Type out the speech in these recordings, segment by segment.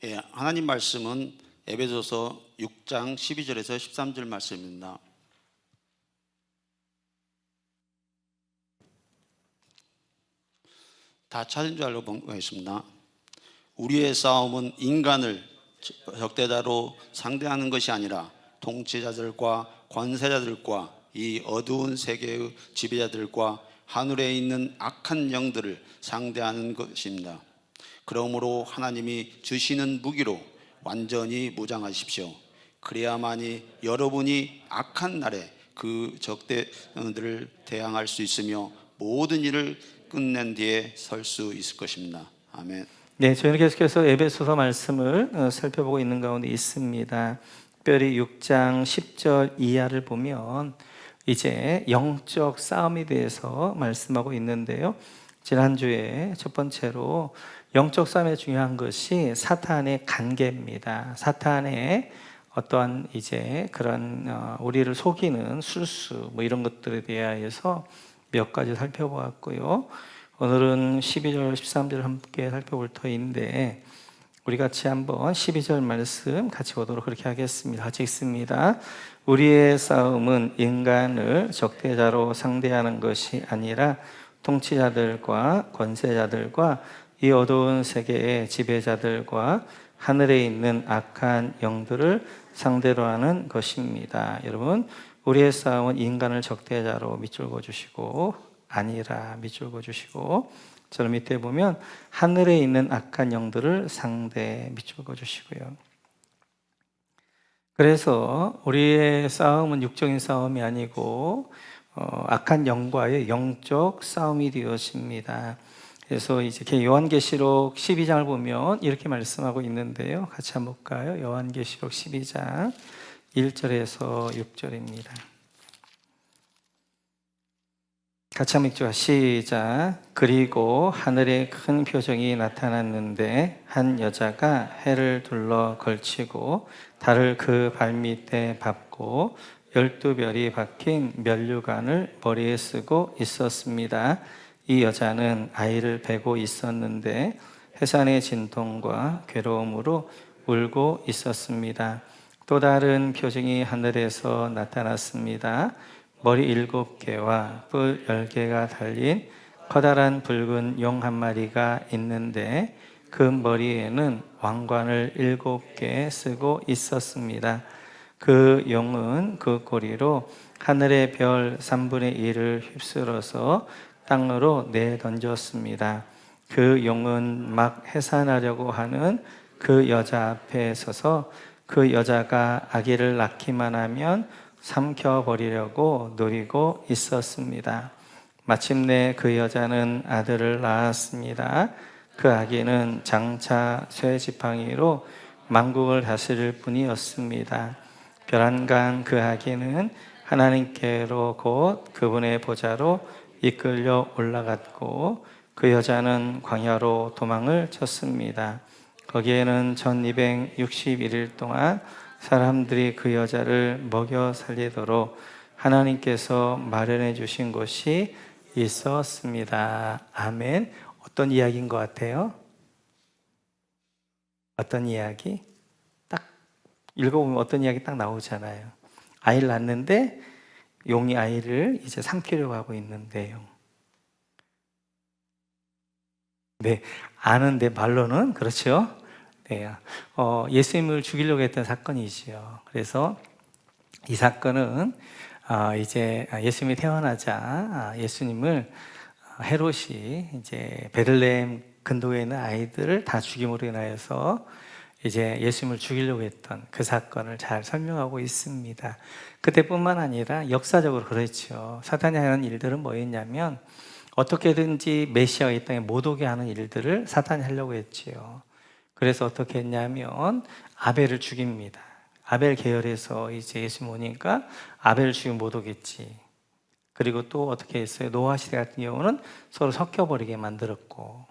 예, 하나님 말씀은 에베소서 6장 12절에서 13절 말씀입니다. 다 찾은 줄 알고 보겠습니다. 우리의 싸움은 인간을 적대자로 상대하는 것이 아니라 통치자들과 권세자들과 이 어두운 세계의 지배자들과 하늘에 있는 악한 영들을 상대하는 것입니다. 그러므로 하나님이 주시는 무기로 완전히 무장하십시오. 그래야만이 여러분이 악한 날에 그 적대들을 대항할 수 있으며 모든 일을 끝낸 뒤에 설 수 있을 것입니다. 아멘. 네, 저희는 계속해서 에베소서 말씀을 살펴보고 있는 가운데 있습니다. 특별히 6장 10절 이하를 보면 이제 영적 싸움에 대해서 말씀하고 있는데요. 지난주에 첫 번째로 영적 싸움에 중요한 것이 사탄의 관계입니다. 사탄의 어떠한 이제 그런 우리를 속이는 술수 뭐 이런 것들에 대하여서 몇 가지 살펴보았고요. 오늘은 12절, 13절 함께 살펴볼 터인데 우리 같이 한번 12절 말씀 같이 보도록 그렇게 하겠습니다. 같이 읽습니다. 우리의 싸움은 인간을 적대자로 상대하는 것이 아니라 통치자들과 권세자들과 이 어두운 세계의 지배자들과 하늘에 있는 악한 영들을 상대로 하는 것입니다. 여러분, 우리의 싸움은 인간을 적대자로 밑줄 그어주시고 아니라 밑줄 그어주시고, 저 밑에 보면 하늘에 있는 악한 영들을 상대 밑줄 그어주시고요. 그래서 우리의 싸움은 육적인 싸움이 아니고 악한 영과의 영적 싸움이 되어집니다. 그래서 이제 요한계시록 12장을 보면 이렇게 말씀하고 있는데요. 같이 한번 볼까요? 요한계시록 12장 1절에서 6절입니다. 같이 한번 읽죠. 시작. 그리고 하늘에 큰 표정이 나타났는데 한 여자가 해를 둘러 걸치고 달을 그 발밑에 밟고 12별이 박힌 면류관을 머리에 쓰고 있었습니다. 이 여자는 아이를 베고 있었는데 해산의 진통과 괴로움으로 울고 있었습니다. 또 다른 표징이 하늘에서 나타났습니다. 머리 7개와 뿔 10개가 달린 커다란 붉은 용 한 마리가 있는데 그 머리에는 왕관을 7개 쓰고 있었습니다. 그 용은 그 꼬리로 하늘의 별 3분의 1을 휩쓸어서 땅으로 내던졌습니다. 그 용은 막 해산하려고 하는 그 여자 앞에 서서 그 여자가 아기를 낳기만 하면 삼켜버리려고 노리고 있었습니다. 마침내 그 여자는 아들을 낳았습니다. 그 아기는 장차 쇠지팡이로 만국을 다스릴 뿐이었습니다. 벼랑간 그 아기는 하나님께로 곧 그분의 보좌로 이끌려 올라갔고 그 여자는 광야로 도망을 쳤습니다. 거기에는 1261일 동안 사람들이 그 여자를 먹여 살리도록 하나님께서 마련해 주신 곳이 있었습니다. 아멘. 어떤 이야기인 것 같아요? 어떤 이야기? 딱 읽어보면 어떤 이야기 딱 나오잖아요. 아이를 낳는데 용이 아이를 이제 삼키려고 하고 있는데요. 네, 아는데 말로는 그렇죠. 네, 예수님을 죽이려고 했던 사건이지요. 그래서 이 사건은 이제 예수님이 태어나자 예수님을 헤롯이 이제 베들레헴 근도에 있는 아이들을 다 죽임으로 인하여서 이제 예수님을 죽이려고 했던 그 사건을 잘 설명하고 있습니다. 그때뿐만 아니라 역사적으로 그렇죠. 사탄이 하는 일들은 뭐였냐면 어떻게든지 메시아가 이 땅에 못 오게 하는 일들을 사탄이 하려고 했지요. 그래서 어떻게 했냐면 아벨을 죽입니다. 아벨 계열에서 이제 예수님 오니까 아벨을 죽이면 못 오겠지. 그리고 또 어떻게 했어요? 노아 시대 같은 경우는 서로 섞여버리게 만들었고,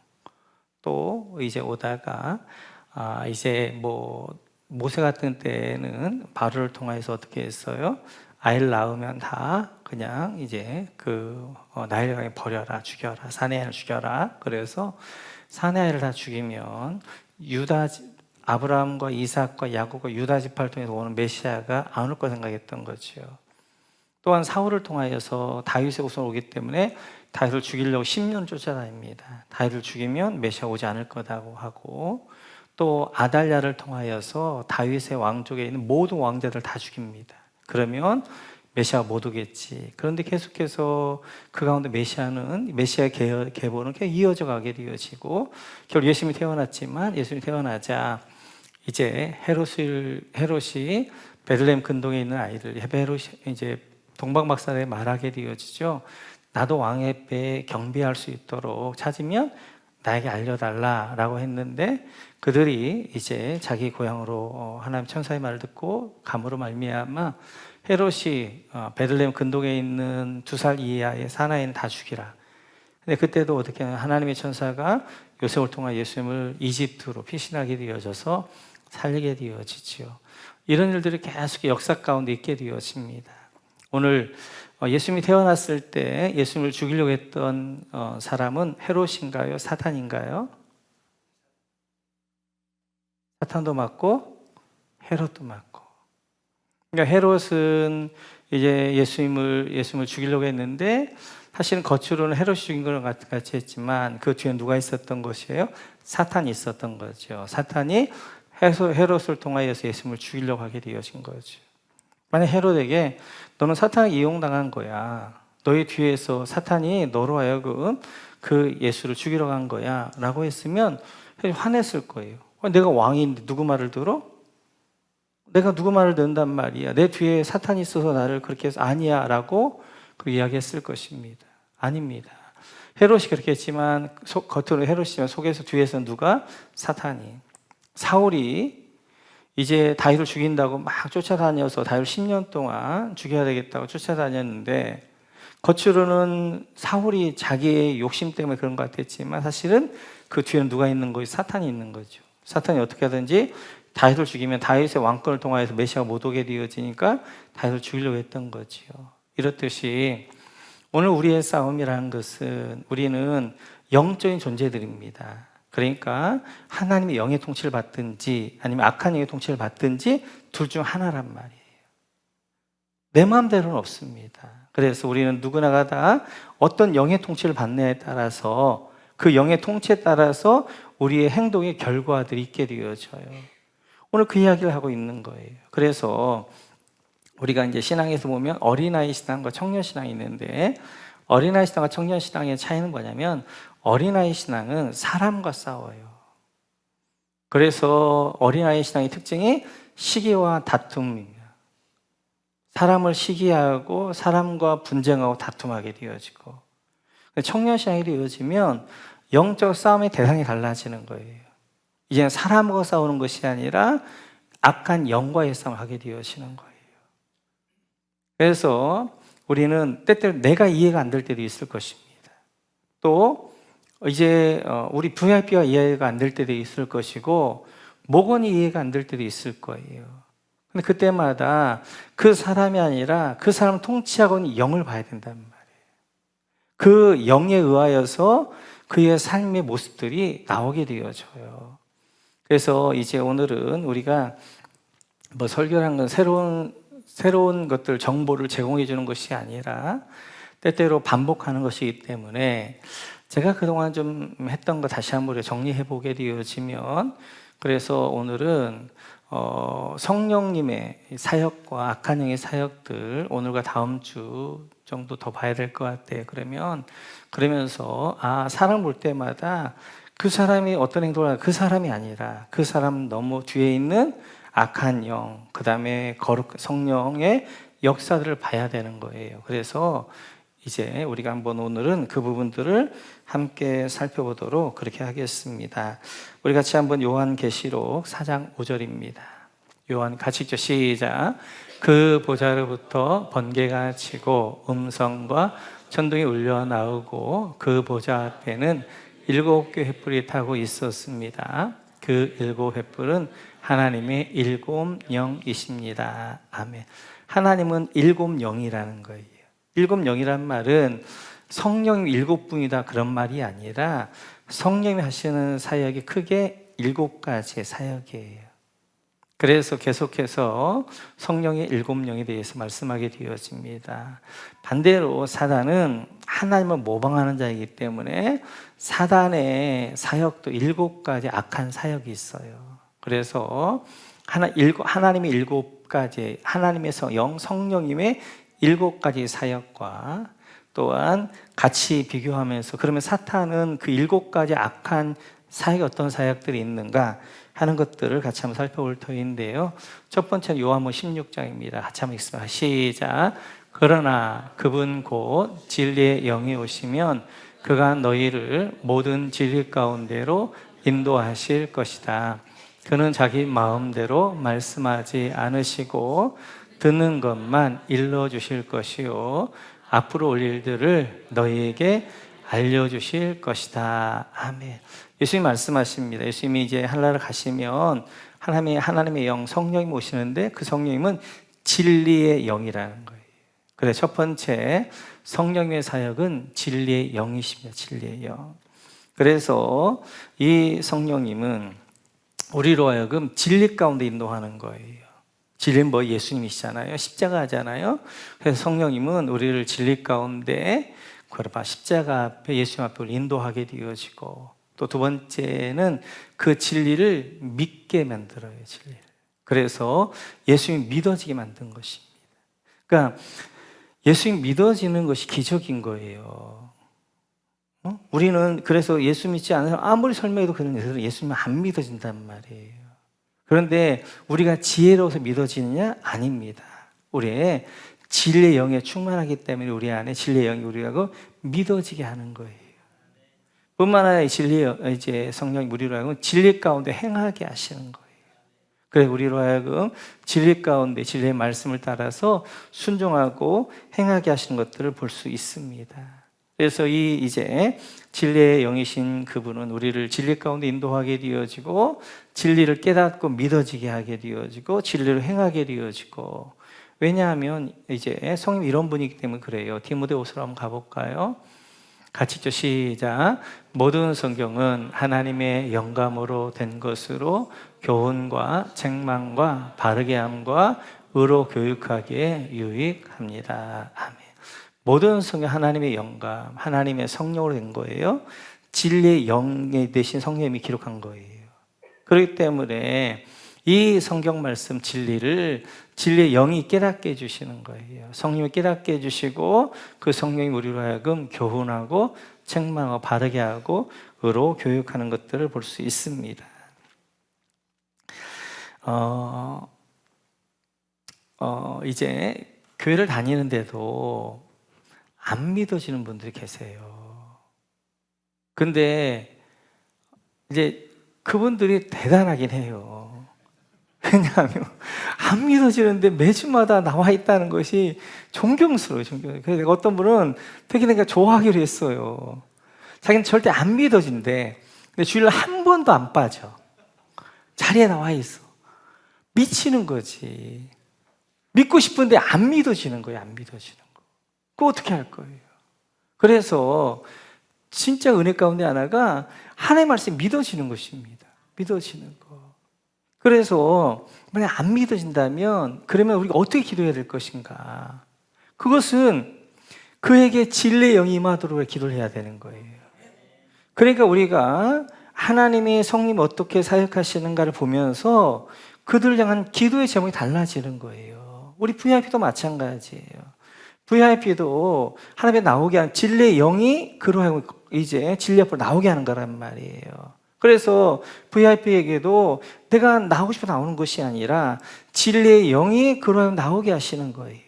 또 이제 오다가 이제 뭐 모세 같은 때는 바로를 통해서 어떻게 했어요? 아이를 낳으면 다 그냥 이제 그 나일을 강에 버려라, 죽여라, 사내 아이를 죽여라. 그래서 사내 아이를 다 죽이면 유다 아브라함과 이삭과 야곱과 유다 지파를 통해서 오는 메시아가 안 올 거 생각했던 거죠. 또한 사울을 통하여서 다윗의 후손 오기 때문에 다윗을 죽이려고 10년 쫓아다닙니다. 다윗을 죽이면 메시아 오지 않을 거라고 하고, 또 아달랴를 통하여서 다윗의 왕족에 있는 모든 왕자들 다 죽입니다. 그러면 메시아가 못 오겠지. 그런데 계속해서 그 가운데 메시아의 계보는 계속 이어져 가게 되어지고, 결국 예수님이 태어났지만 예수님이 태어나자 이제 헤롯이 베들레헴 근동에 있는 아이를 헤롯이 이제 동방박사에 말하게 되어지죠. 나도 왕의 배에 경배할 수 있도록 찾으면 나에게 알려달라라고 했는데, 그들이 이제 자기 고향으로 하나님 천사의 말을 듣고 감으로 말미암아 헤롯이 베들레헴 근동에 있는 2살 이하의 사나이는 다 죽이라. 근데 그때도 어떻게 하나님의 천사가 요셉을 통해 예수님을 이집트로 피신하게 되어져서 살리게 되어지죠. 이런 일들이 계속 역사 가운데 있게 되어집니다. 오늘 예수님이 태어났을 때 예수님을 죽이려고 했던 사람은 헤롯인가요? 사탄인가요? 사탄도 맞고 헤롯도 맞고. 그러니까 헤롯은 이제 예수님을 죽이려고 했는데, 사실은 겉으로는 헤롯이 죽인 것 같이 했지만 그 뒤에 누가 있었던 것이에요? 사탄이 있었던 거죠. 사탄이 헤롯을 통하여서 예수님을 죽이려고 하게 되어진 거죠. 만약 헤롯에게 너는 사탄에게 이용당한 거야, 너희 뒤에서 사탄이 너로 하여금 그 예수를 죽이러 간 거야 라고 했으면 화냈을 거예요. 내가 왕인데 누구 말을 들어? 내가 누구 말을 듣는단 말이야. 내 뒤에 사탄이 있어서 나를 그렇게 해서 아니야 라고 이야기했을 것입니다. 아닙니다. 헤롯이 그렇게 했지만 겉으로 헤롯이지만 속에서 뒤에서 누가? 사탄이. 사울이 이제 다윗을 죽인다고 막 쫓아다녀서 다윗을 10년 동안 죽여야 되겠다고 쫓아다녔는데, 겉으로는 사울이 자기의 욕심 때문에 그런 것 같았지만 사실은 그 뒤에는 누가 있는 거예요? 사탄이 있는 거죠. 사탄이 어떻게 하든지 다윗을 죽이면 다윗의 왕권을 통하여서 메시아가 못 오게 되어지니까 다윗을 죽이려고 했던 거죠. 이렇듯이 오늘 우리의 싸움이라는 것은, 우리는 영적인 존재들입니다. 그러니까 하나님의 영의 통치를 받든지 아니면 악한 영의 통치를 받든지 둘 중 하나란 말이에요. 내 마음대로는 없습니다. 그래서 우리는 누구나가 다 어떤 영의 통치를 받느냐에 따라서, 그 영의 통치에 따라서 우리의 행동의 결과들이 있게 되어져요. 오늘 그 이야기를 하고 있는 거예요. 그래서 우리가 이제 신앙에서 보면 어린아이 신앙과 청년 신앙이 있는데, 어린아이 신앙과 청년 신앙의 차이는 뭐냐면, 어린아이 신앙은 사람과 싸워요. 그래서 어린아이 신앙의 특징이 시기와 다툼입니다. 사람을 시기하고 사람과 분쟁하고 다툼하게 되어지고, 청년 신앙이 되어지면 영적 싸움의 대상이 달라지는 거예요. 이제는 사람과 싸우는 것이 아니라 악한 영과의 싸움을 하게 되어지는 거예요. 그래서 우리는 때때로 내가 이해가 안 될 때도 있을 것입니다. 또 이제 우리 VIP가 이해가 안 될 때도 있을 것이고, 목원이 이해가 안 될 때도 있을 거예요. 근데 그때마다 그 사람이 아니라 그 사람 통치하고 있는 영을 봐야 된단 말이에요. 그 영에 의하여서 그의 삶의 모습들이 나오게 되어져요. 그래서 이제 오늘은 우리가 뭐 설교라는 건 새로운 것들, 정보를 제공해 주는 것이 아니라 때때로 반복하는 것이기 때문에, 제가 그동안 좀 했던 거 다시 한번 정리해 보게 되어지면, 그래서 오늘은 성령님의 사역과 악한 영의 사역들 오늘과 다음 주 정도 더 봐야 될 것 같아요. 그러면서 사람 볼 때마다 그 사람이 어떤 행동을 하는, 그 사람이 아니라 그 사람 너무 뒤에 있는 악한 영, 그 다음에 성령의 역사들을 봐야 되는 거예요. 그래서 이제 우리가 한번 오늘은 그 부분들을 함께 살펴보도록 그렇게 하겠습니다. 우리 같이 한번 요한계시록 4장 5절입니다. 요한 같이 읽죠. 시작. 그 보좌로부터 번개가 치고 음성과 천둥이 울려 나오고 그 보좌 앞에는 7개의 횃불이 타고 있었습니다. 그 7 횃불은 하나님의 7 영이십니다. 아멘. 하나님은 7 영이라는 거예요. 7 영이란 말은 성령이 7분이다 그런 말이 아니라, 성령이 하시는 사역이 크게 7가지의 사역이에요. 그래서 계속해서 성령의 7영에 대해서 말씀하게 되어집니다. 반대로 사단은 하나님을 모방하는 자이기 때문에 사단의 사역도 7가지 악한 사역이 있어요. 그래서 하나님의 7가지, 하나님의 성령님의 7가지 사역과 또한 같이 비교하면서, 그러면 사탄은 그 7가지 악한 사역이 어떤 사역들이 있는가 하는 것들을 같이 한번 살펴볼 터인데요. 첫 번째는 요한복음 16장입니다. 같이 한번 읽습니다. 시작. 그러나 그분 곧 진리의 영이 오시면 그가 너희를 모든 진리 가운데로 인도하실 것이다. 그는 자기 마음대로 말씀하지 않으시고 듣는 것만 일러주실 것이요 앞으로 올 일들을 너희에게 알려주실 것이다. 아멘. 예수님 말씀하십니다. 예수님이 이제 하늘나라 가시면 하나님의 영 성령이 오시는데 그 성령님은 진리의 영이라는 거예요. 그래서 첫 번째 성령의 사역은 진리의 영이십니다. 진리의 영. 그래서 이 성령님은 우리로 하여금 진리 가운데 인도하는 거예요. 진리는 뭐 예수님이시잖아요. 십자가잖아요. 그래서 성령님은 우리를 진리 가운데 십자가 앞에 예수님 앞에 인도하게 되어지고, 또 두 번째는 그 진리를 믿게 만들어요. 진리를. 그래서 예수님이 믿어지게 만든 것입니다. 그러니까 예수님 믿어지는 것이 기적인 거예요. 우리는 그래서 예수 믿지 않은 사람 아무리 설명해도 그런 예수님은 안 믿어진단 말이에요. 그런데 우리가 지혜로워서 믿어지느냐? 아닙니다. 우리의 진리의 영에 충만하기 때문에 우리 안에 진리의 영이 우리하고 믿어지게 하는 거예요. 뿐만 아니라 이제 성령이 우리로 하여금 진리 가운데 행하게 하시는 거예요. 그래서 우리로 하여금 진리 가운데 진리의 말씀을 따라서 순종하고 행하게 하시는 것들을 볼 수 있습니다. 그래서 이제 진리의 영이신 그분은 우리를 진리 가운데 인도하게 되어지고, 진리를 깨닫고 믿어지게 하게 되어지고, 진리를 행하게 되어지고. 왜냐하면 이제 성령이 이런 분이기 때문에 그래요. 디모데후서로 한번 가볼까요? 같이 읽죠. 시작. 모든 성경은 하나님의 영감으로 된 것으로 교훈과 책망과 바르게 함과 의로 교육하기에 유익합니다. 아멘. 모든 성경 하나님의 영감, 하나님의 성령으로 된 거예요. 진리의 영에 대신 성령님이 기록한 거예요. 그렇기 때문에 이 성경 말씀 진리를 진리의 영이 깨닫게 해주시는 거예요. 성령이 깨닫게 해주시고, 그 성령이 우리로 하여금 교훈하고 책망하고 바르게 하고 의로 교육하는 것들을 볼 수 있습니다. 이제 교회를 다니는데도 안 믿어지는 분들이 계세요. 근데 이제 그분들이 대단하긴 해요. 왜냐하면 안 믿어지는데 매주마다 나와 있다는 것이 존경스러워요. 그래서 어떤 분은 되게 내가 좋아하기로 했어요. 자기는 절대 안 믿어진대. 근데 주일날 한 번도 안 빠져. 자리에 나와 있어. 미치는 거지. 믿고 싶은데 안 믿어지는 거예요. 안 믿어지는 거. 그거 어떻게 할 거예요? 그래서 진짜 은혜 가운데 하나가 하나님의 말씀이 믿어지는 것입니다. 믿어지는 거. 그래서 만약 안 믿어진다면 그러면 우리가 어떻게 기도해야 될 것인가? 그것은 그에게 진리의 영이 임하도록 기도를 해야 되는 거예요. 그러니까 우리가 하나님의 성령이 어떻게 사역하시는가를 보면서 그들을 향한 기도의 제목이 달라지는 거예요. 우리 VIP도 마찬가지예요. VIP도 하나님에 나오게 하는 진리의 영이 그러하고 이제 진리 앞으로 나오게 하는 거란 말이에요. 그래서 VIP에게도 내가 나오고 싶어 나오는 것이 아니라 진리의 영이 그러하고 나오게 하시는 거예요.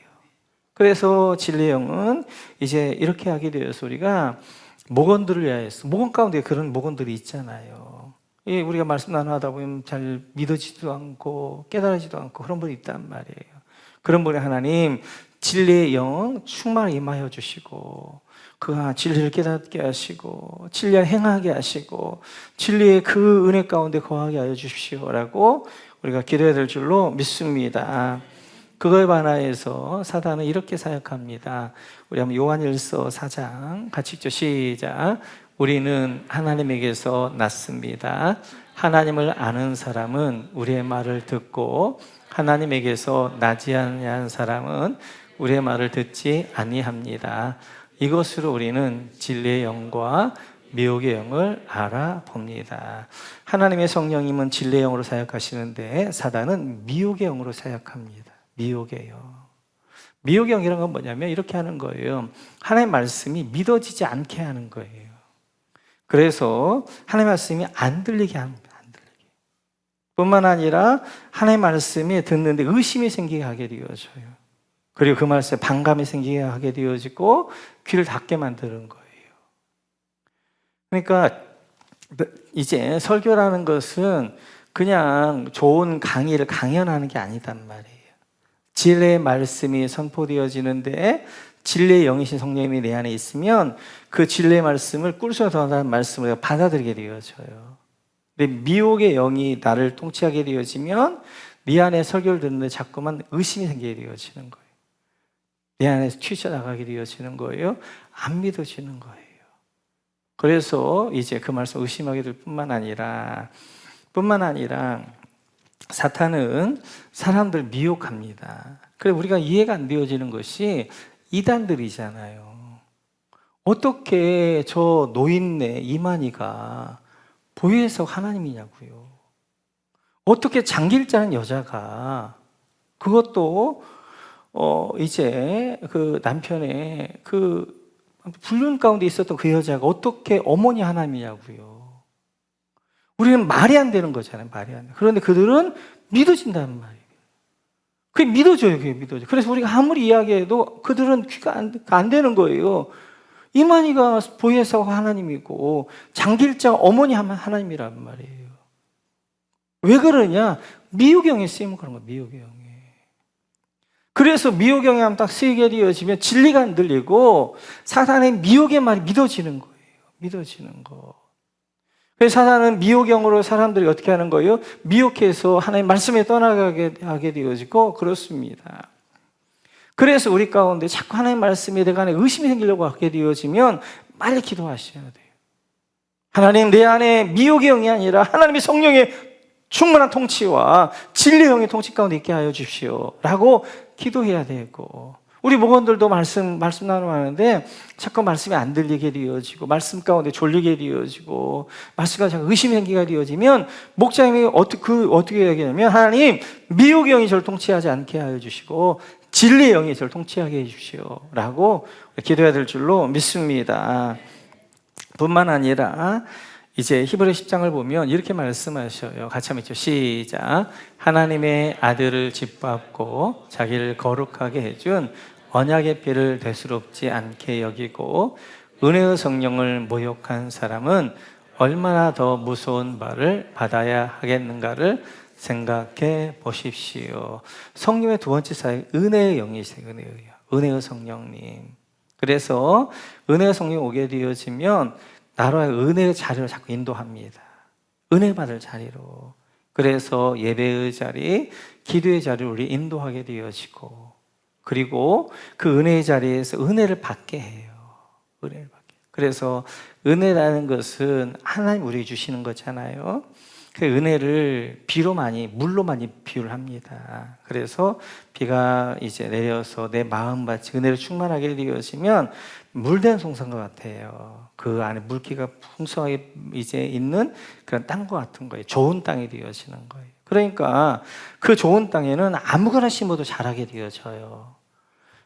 그래서 진리의 영은 이제 이렇게 하게 되어서 우리가 목원들을 위하여서, 목원 가운데 그런 목원들이 있잖아요. 우리가 말씀 나누다 보면 잘 믿어지지도 않고 깨달아지도 않고 그런 분이 있단 말이에요. 그런 분이 하나님 진리의 영 충만하게 임하여 주시고, 그가 진리를 깨닫게 하시고 진리를 행하게 하시고 진리의 그 은혜 가운데 거하게 하여 주십시오라고 우리가 기도해야 될 줄로 믿습니다. 그거에 반하여서 사단은 이렇게 사역합니다. 우리 한번 요한일서 4장 같이 읽죠. 시작. 우리는 하나님에게서 났습니다. 하나님을 아는 사람은 우리의 말을 듣고 하나님에게서 나지 아니한 사람은 우리의 말을 듣지 아니합니다. 이것으로 우리는 진리의 영과 미혹의 영을 알아봅니다. 하나님의 성령님은 진리의 영으로 사역하시는데 사단은 미혹의 영으로 사역합니다. 미혹의 영. 미혹의 영이라는 건 뭐냐면 이렇게 하는 거예요. 하나님의 말씀이 믿어지지 않게 하는 거예요. 그래서 하나님의 말씀이 안 들리게 합니다. 안 들리게. 뿐만 아니라 하나님의 말씀이 듣는데 의심이 생기게 하게 되어져요. 그리고 그 말씀에 반감이 생기게 하게 되어지고 귀를 닫게 만드는 거예요. 그러니까 이제 설교라는 것은 그냥 좋은 강의를 강연하는 게 아니단 말이에요. 진리의 말씀이 선포되어지는데 진리의 영이신 성령님이 내 안에 있으면 그 진리의 말씀을 꿀속에 더하는 말씀을 받아들이게 되어져요. 근데 미혹의 영이 나를 통치하게 되어지면 네 안에 설교를 듣는데 자꾸만 의심이 생기게 되어지는 거예요. 내 안에서 튀쳐나가게 되어지는 거예요. 안 믿어지는 거예요. 그래서 이제 그 말씀 의심하게 될 뿐만 아니라 사탄은 사람들 미혹합니다. 그래서 우리가 이해가 안 되어지는 것이 이단들이잖아요. 어떻게 저 노인네 이만희가 보혜석 하나님이냐고요. 어떻게 장길자는 여자가 그것도 이제 그 남편의 그 불륜 가운데 있었던 그 여자가 어떻게 어머니 하나님이냐고요. 우리는 말이 안 되는 거잖아요. 말이 안 돼. 그런데 그들은 믿어진다는 말이에요. 그게 믿어져요. 그게 믿어져. 그래서 우리가 아무리 이야기해도 그들은 귀가 안 되는 거예요. 이만희가 보혜사가 하나님이고 장길자가 어머니 하나님이란 말이에요. 왜 그러냐? 미혹영에 쓰이면 그런 거예요. 미혹영에. 그래서 미혹영에 하면 딱 쓰이게 되어지면 진리가 안 들리고 사탄의 미혹의 말이 믿어지는 거예요. 믿어지는 거. 그래서 사탄은 미혹영으로 사람들이 어떻게 하는 거예요? 미혹해서 하나님 말씀에 떠나가게 하게 되어지고 그렇습니다. 그래서 우리 가운데 자꾸 하나님 말씀에 대해 의심이 생기려고 하게 되어지면 빨리 기도하셔야 돼요. 하나님 내 안에 미혹의 영이 아니라 하나님의 성령의 충만한 통치와 진리의 영의 통치 가운데 있게 하여 주십시오 라고 기도해야 되고, 우리 목원들도 말씀 나누는데 자꾸 말씀이 안 들리게 되어지고 말씀 가운데 졸리게 되어지고 말씀과 자꾸 의심이 생기게 되어지면 목사님이 어떻게 얘기하냐면 하나님 미혹의 영이 저를 통치하지 않게 하여 주시고 진리의 영이 저를 통치하게 해 주십시오 라고 기도해야 될 줄로 믿습니다. 뿐만 아니라 이제 히브리 10장을 보면 이렇게 말씀하셔요. 같이 한번 있죠. 시작. 하나님의 아들을 짓밟고 자기를 거룩하게 해준 언약의 피를 대수롭지 않게 여기고 은혜의 성령을 모욕한 사람은 얼마나 더 무서운 벌을 받아야 하겠는가를 생각해 보십시오. 성령의 두 번째 사역, 은혜의 영이세요. 은혜의 성령님. 그래서 은혜의 성령이 오게 되어지면 나라의 은혜의 자리로 자꾸 인도합니다. 은혜 받을 자리로. 그래서 예배의 자리, 기도의 자리로 우리 인도하게 되어지고, 그리고 그 은혜의 자리에서 은혜를 받게 해요. 은혜를 받게. 그래서 은혜라는 것은 하나님 우리에게 주시는 거잖아요. 그 은혜를 물로 많이 비유를 합니다. 그래서 비가 이제 내려서 내 마음밭이 은혜를 충만하게 되어지면 물된 송산과 같아요. 그 안에 물기가 풍성하게 이제 있는 그런 땅과 같은 거예요. 좋은 땅이 되어지는 거예요. 그러니까 그 좋은 땅에는 아무거나 심어도 자라게 되어져요.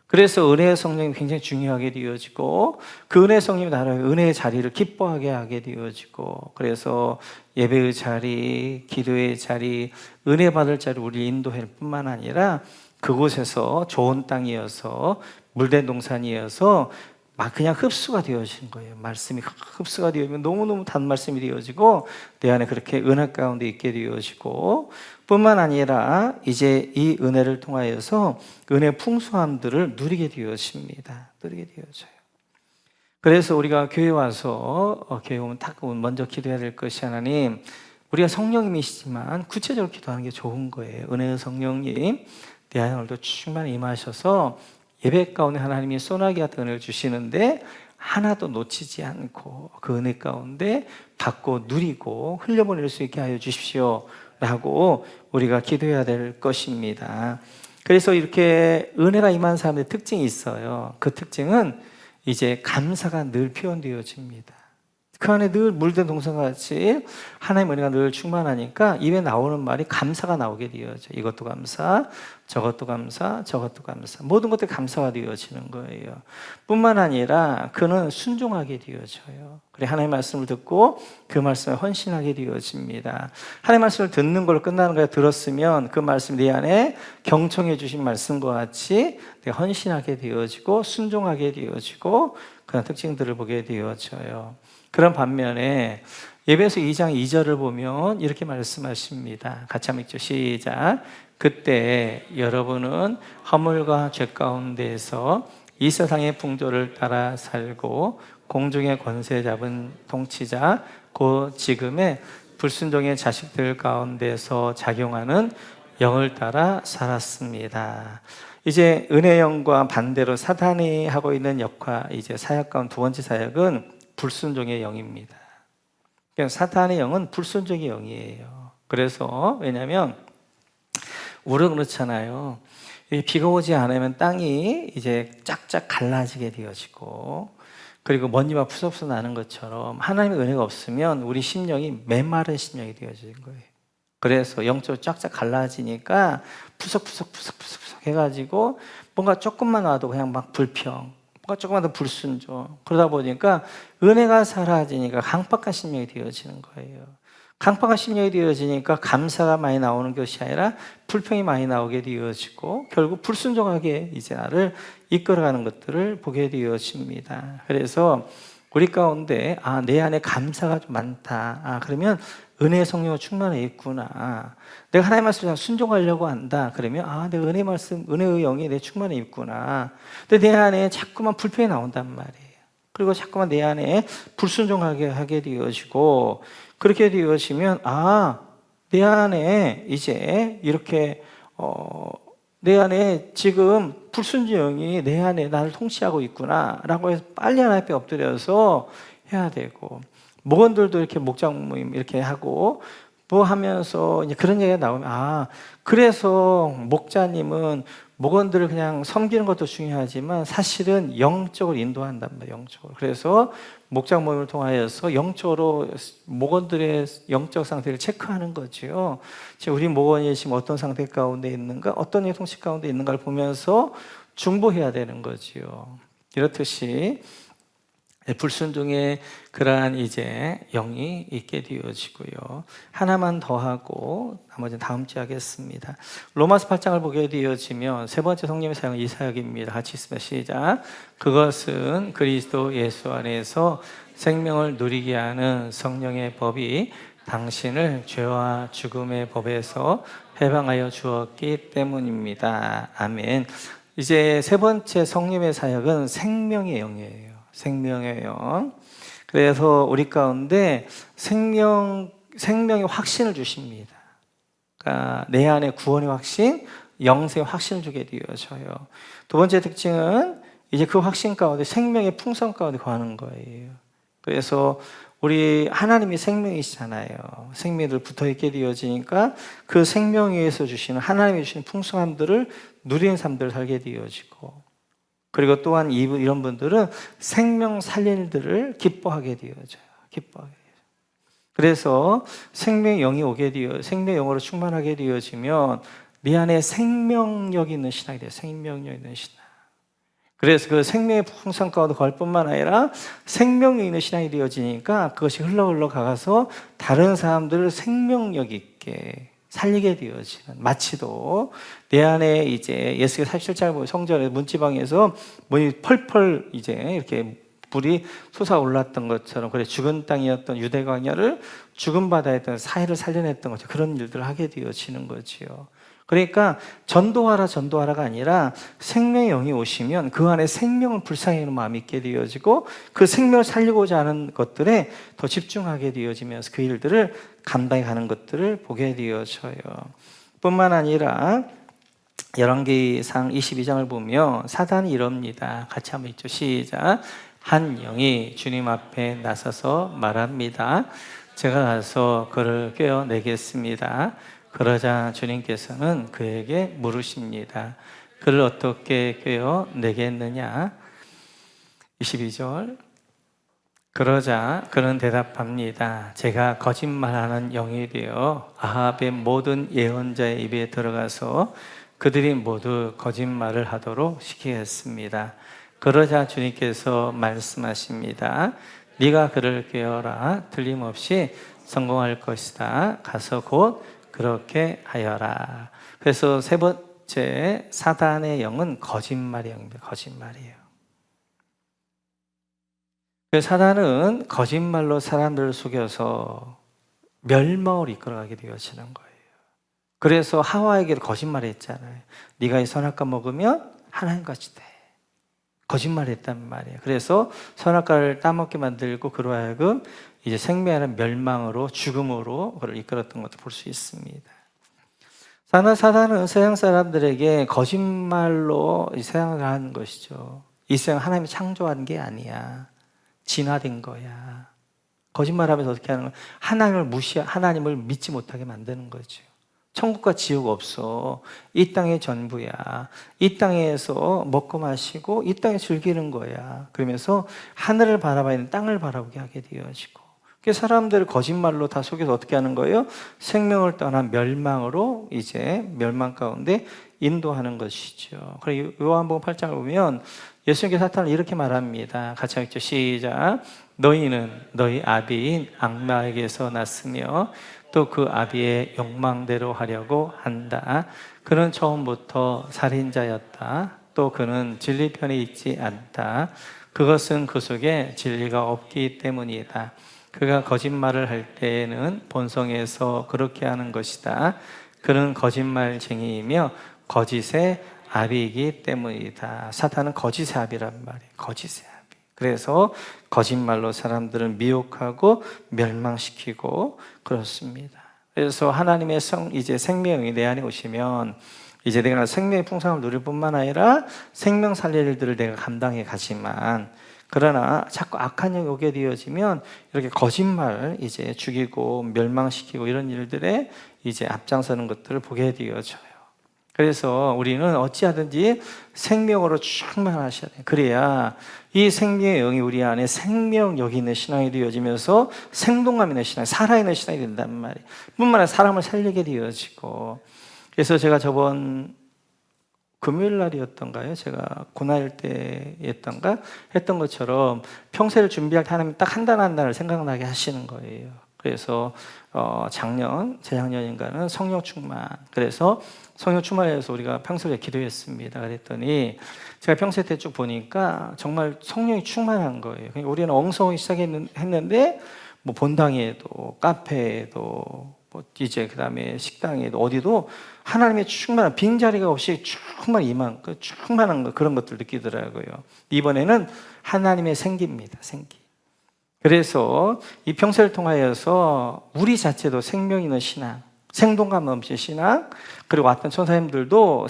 그래서 은혜의 성령이 굉장히 중요하게 되어지고 그 은혜의 성령이 나라의 은혜의 자리를 기뻐하게 하게 되어지고, 그래서 예배의 자리, 기도의 자리, 은혜 받을 자리 우리 인도할 뿐만 아니라 그곳에서 좋은 땅이어서 물된 동산이어서 막 그냥 흡수가 되어진 거예요. 말씀이 흡수가 되어지면 너무너무 단 말씀이 되어지고 내 안에 그렇게 은혜 가운데 있게 되어지고, 뿐만 아니라 이제 이 은혜를 통하여서 은혜의 풍성함들을 누리게 되어집니다. 누리게 되어져요. 그래서 우리가 교회 와서 교회 오면 딱 먼저 기도해야 될 것이, 하나님 우리가 성령님이시지만 구체적으로 기도하는 게 좋은 거예요. 은혜의 성령님 내 안에 오늘도 충만히 임하셔서 예배 가운데 하나님이 소나기 같은 은혜를 주시는데 하나도 놓치지 않고 그 은혜 가운데 받고 누리고 흘려보낼 수 있게 하여 주십시오 라고 우리가 기도해야 될 것입니다. 그래서 이렇게 은혜가 임한 사람의 특징이 있어요. 그 특징은 이제 감사가 늘 표현되어집니다. 그 안에 늘 물든 동상과 같이 하나님의 은혜가 늘 충만하니까 입에 나오는 말이 감사가 나오게 되어져. 이것도 감사, 저것도 감사, 저것도 감사. 모든 것들이 감사가 되어지는 거예요. 뿐만 아니라 그는 순종하게 되어져요. 그래 하나님의 말씀을 듣고 그 말씀에 헌신하게 되어집니다. 하나님의 말씀을 듣는 걸로 끝나는 거야. 들었으면 그 말씀이 내 안에 경청해 주신 말씀과 같이 내가 헌신하게 되어지고 순종하게 되어지고 그런 특징들을 보게 되어져요. 그런 반면에 에베소 2장 2절을 보면 이렇게 말씀하십니다. 같이 한번 읽죠. 시작. 그때 여러분은 허물과 죄 가운데에서 이 세상의 풍조를 따라 살고 공중의 권세 잡은 통치자 곧 지금의 불순종의 자식들 가운데서 작용하는 영을 따라 살았습니다. 이제 은혜의 영과 반대로 사탄이 하고 있는 역할, 이제 사역 가운데 두 번째 사역은 불순종의 영입니다. 그러니까 사탄의 영은 불순종의 영이에요. 그래서 왜냐하면 우리는 그렇잖아요. 비가 오지 않으면 땅이 이제 쫙쫙 갈라지게 되어지고 그리고 먼지가 푸석푸석 나는 것처럼 하나님의 은혜가 없으면 우리 심령이 메마른 심령이 되어지는 거예요. 그래서 영적으로 쫙쫙 갈라지니까 푸석푸석 해가지고 뭔가 조금만 와도 그냥 막 불평, 조금만 더 불순종. 그러다 보니까 은혜가 사라지니까 강팍한 심령이 되어지는 거예요. 강팍한 심령이 되어지니까 감사가 많이 나오는 것이 아니라 불평이 많이 나오게 되어지고 결국 불순종하게 이제 나를 이끌어가는 것들을 보게 되어집니다. 그래서 우리 가운데 내 안에 감사가 좀 많다. 그러면 은혜의 성령으로 충만해 있구나. 내가 하나님의 말씀을 순종하려고 한다. 그러면 내가 은혜의 말씀, 은혜의 영이 내 충만해 있구나. 근데 내 안에 자꾸만 불평이 나온단 말이에요. 그리고 자꾸만 내 안에 불순종하게 하게 되어지고 그렇게 되어지면 내 안에 이제 이렇게 내 안에 지금 불순종이 내 안에 나를 통치하고 있구나 라고 해서 빨리 하나님 앞에 엎드려서 해야 되고 목원들도 이렇게 목장 모임 이렇게 하고 뭐 하면서 이제 그런 얘기가 나오면 그래서 목자님은 목원들을 그냥 섬기는 것도 중요하지만 사실은 영적으로 인도한단 말이에요. 영적으로. 그래서 목장 모임을 통하여서 영적으로 목원들의 영적 상태를 체크하는 거죠. 지금 우리 목원이 지금 어떤 상태 가운데 있는가, 어떤 통치 가운데 있는가를 보면서 중보해야 되는 거죠. 이렇듯이 불순종의 그러한 이제 영이 있게 되어지고요. 하나만 더하고 나머지는 다음 주에 하겠습니다. 로마서 8장을 보게 되어지면 세 번째 성령의 사역은 이 사역입니다. 같이 있습니다. 시작. 그것은 그리스도 예수 안에서 생명을 누리게 하는 성령의 법이 당신을 죄와 죽음의 법에서 해방하여 주었기 때문입니다. 아멘. 이제 세 번째 성령의 사역은 생명의 영이에요. 생명의 영. 그래서 우리 가운데 생명의 확신을 주십니다. 그러니까 내 안에 구원의 확신, 영생의 확신을 주게 되어져요. 두 번째 특징은 이제 그 확신 가운데 생명의 풍성 가운데 거하는 거예요. 그래서 우리 하나님이 생명이시잖아요. 생명이 늘 붙어있게 되어지니까 그 생명에 의해서 주시는 하나님이 주시는 풍성함들을 누리는 삶들을 살게 되어지고 그리고 또한 이런 분들은 생명 살릴 일들을 기뻐하게 되어져요. 기뻐하게 되어져요. 그래서 생명의 영이 오게 되어 생명의 영으로 충만하게 되어지면 네 안에 생명력이 있는 신앙이 돼요. 생명력 있는 신앙. 그래서 그 생명의 풍성 가운데 걸 뿐만 아니라 생명력 있는 신앙이 되어지니까 그것이 흘러 가서 다른 사람들을 생명력 있게 살리게 되어지는 마치도 내 안에 이제 예수의 47장 보면 성전의 문지방에서 문이 펄펄 이제 이렇게 불이 솟아올랐던 것처럼 그래 죽은 땅이었던 유대 광야를 죽은 바다였던 사해를 살려냈던 것처럼 그런 일들을 하게 되어지는 거지요. 그러니까 전도하라가 아니라 생명의 영이 오시면 그 안에 생명을 불쌍히 여기는 마음이 있게 되어지고 그 생명을 살리고자 하는 것들에 더 집중하게 되어지면서 그 일들을 감당해 가는 것들을 보게 되어져요. 뿐만 아니라 열왕기상 22장을 보면 사단이 이럽니다. 같이 한번 읽죠. 시작. 한 영이 주님 앞에 나서서 말합니다. 제가 가서 그를 깨어내겠습니다. 그러자 주님께서는 그에게 물으십니다. 그를 어떻게 깨어내겠느냐? 22절. 그러자 그는 대답합니다. 제가 거짓말하는 영이 되어 아합의 모든 예언자의 입에 들어가서 그들이 모두 거짓말을 하도록 시키겠습니다. 그러자 주님께서 말씀하십니다. 네가 그를 깨어라. 틀림없이 성공할 것이다. 가서 곧 그렇게 하여라. 그래서 세 번째, 사단의 영은 거짓말의 영입니다. 거짓말이에요. 사단은 거짓말로 사람들을 속여서 멸망으로 이끌어가게 되어지는 거예요. 그래서 하와에게도 거짓말했잖아요. 네가 이 선악과 먹으면 하나님같이 돼. 거짓말했단 말이에요. 그래서 선악과를 따먹게 만들고 그로 하여금 이제 생명의 멸망으로, 죽음으로 그를 이끌었던 것도 볼 수 있습니다. 사단은 세상 사람들에게 거짓말로 세상을 하는 것이죠. 이 세상 하나님이 창조한 게 아니야. 진화된 거야. 거짓말하면서 어떻게 하는 거야? 하나님을 믿지 못하게 만드는 거죠. 천국과 지옥 없어. 이 땅의 전부야. 이 땅에서 먹고 마시고 이 땅에 즐기는 거야. 그러면서 하늘을 바라봐야 되는 땅을 바라보게 하게 되어지고. 그래서 사람들을 거짓말로 다 속여서 어떻게 하는 거예요? 생명을 떠난 멸망으로 이제 멸망 가운데 인도하는 것이죠. 그리고 요한복음 8장을 보면 예수님께서 사탄을 이렇게 말합니다. 같이 읽죠. 시작. 너희는 너희 아비인 악마에게서 났으며 또 그 아비의 욕망대로 하려고 한다. 그는 처음부터 살인자였다. 또 그는 진리 편에 있지 않다. 그것은 그 속에 진리가 없기 때문이다. 그가 거짓말을 할 때에는 본성에서 그렇게 하는 것이다. 그는 거짓말쟁이이며 거짓의 아비이기 때문이다. 사탄은 거짓의 아비란 말이에요. 거짓의 아비. 그래서 거짓말로 사람들을 미혹하고 멸망시키고 그렇습니다. 그래서 하나님의 이제 생명이 내 안에 오시면 이제 내가 생명의 풍성함을 누릴 뿐만 아니라 생명 살릴 일들을 내가 감당해 가지만, 그러나 자꾸 악한 영이 오게 되어지면 이렇게 거짓말 이제 죽이고 멸망시키고 이런 일들에 이제 앞장서는 것들을 보게 되어져요. 그래서 우리는 어찌하든지 생명으로 충만하셔야 돼요. 그래야 이 생명의 영이 우리 안에 생명력이 있는 신앙이 되어지면서 생동감 있는 신앙, 살아있는 신앙이 된단 말이에요. 뿐만 아니라 사람을 살리게 되어지고. 그래서 제가 저번 금요일 날이었던가요? 제가 고나일 때였던가? 했던 것처럼 평소를 준비할 때 하나님 딱 한 달 한 달을 생각나게 하시는 거예요. 그래서 재작년인가는 성령 충만. 그래서 성령 충만해서 우리가 평소에 기도했습니다. 그랬더니 제가 평소에 때 쭉 보니까 정말 성령이 충만한 거예요. 그러니까 우리는 엉성하게 시작했는데 뭐 본당에도 카페에도 뭐 이제 그다음에 식당에도 어디도 하나님의 충만한 빈자리가 없이 충만한 그런 것들 느끼더라고요. 이번에는 하나님의 생기입니다. 생기. 그래서 이 평소를 통하여서 우리 자체도 생명 있는 신앙, 생동감 넘치는 신앙, 그리고 왔던 천사님들도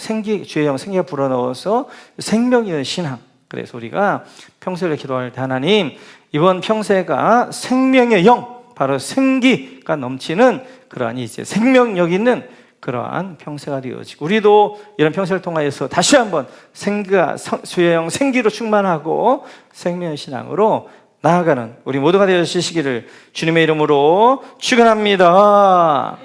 주의 영 생기가 불어넣어서 생명 있는 신앙. 그래서 우리가 평소를 기도할 때 하나님, 이번 평세가 생명의 영, 바로 생기가 넘치는 그러한 이제 생명력 있는 그러한 평세가 되어지고, 우리도 이런 평세를 통하여서 다시 한번 주의 영 생기로 충만하고 생명의 신앙으로 나아가는 우리 모두가 되어주시기를 주님의 이름으로 축원합니다.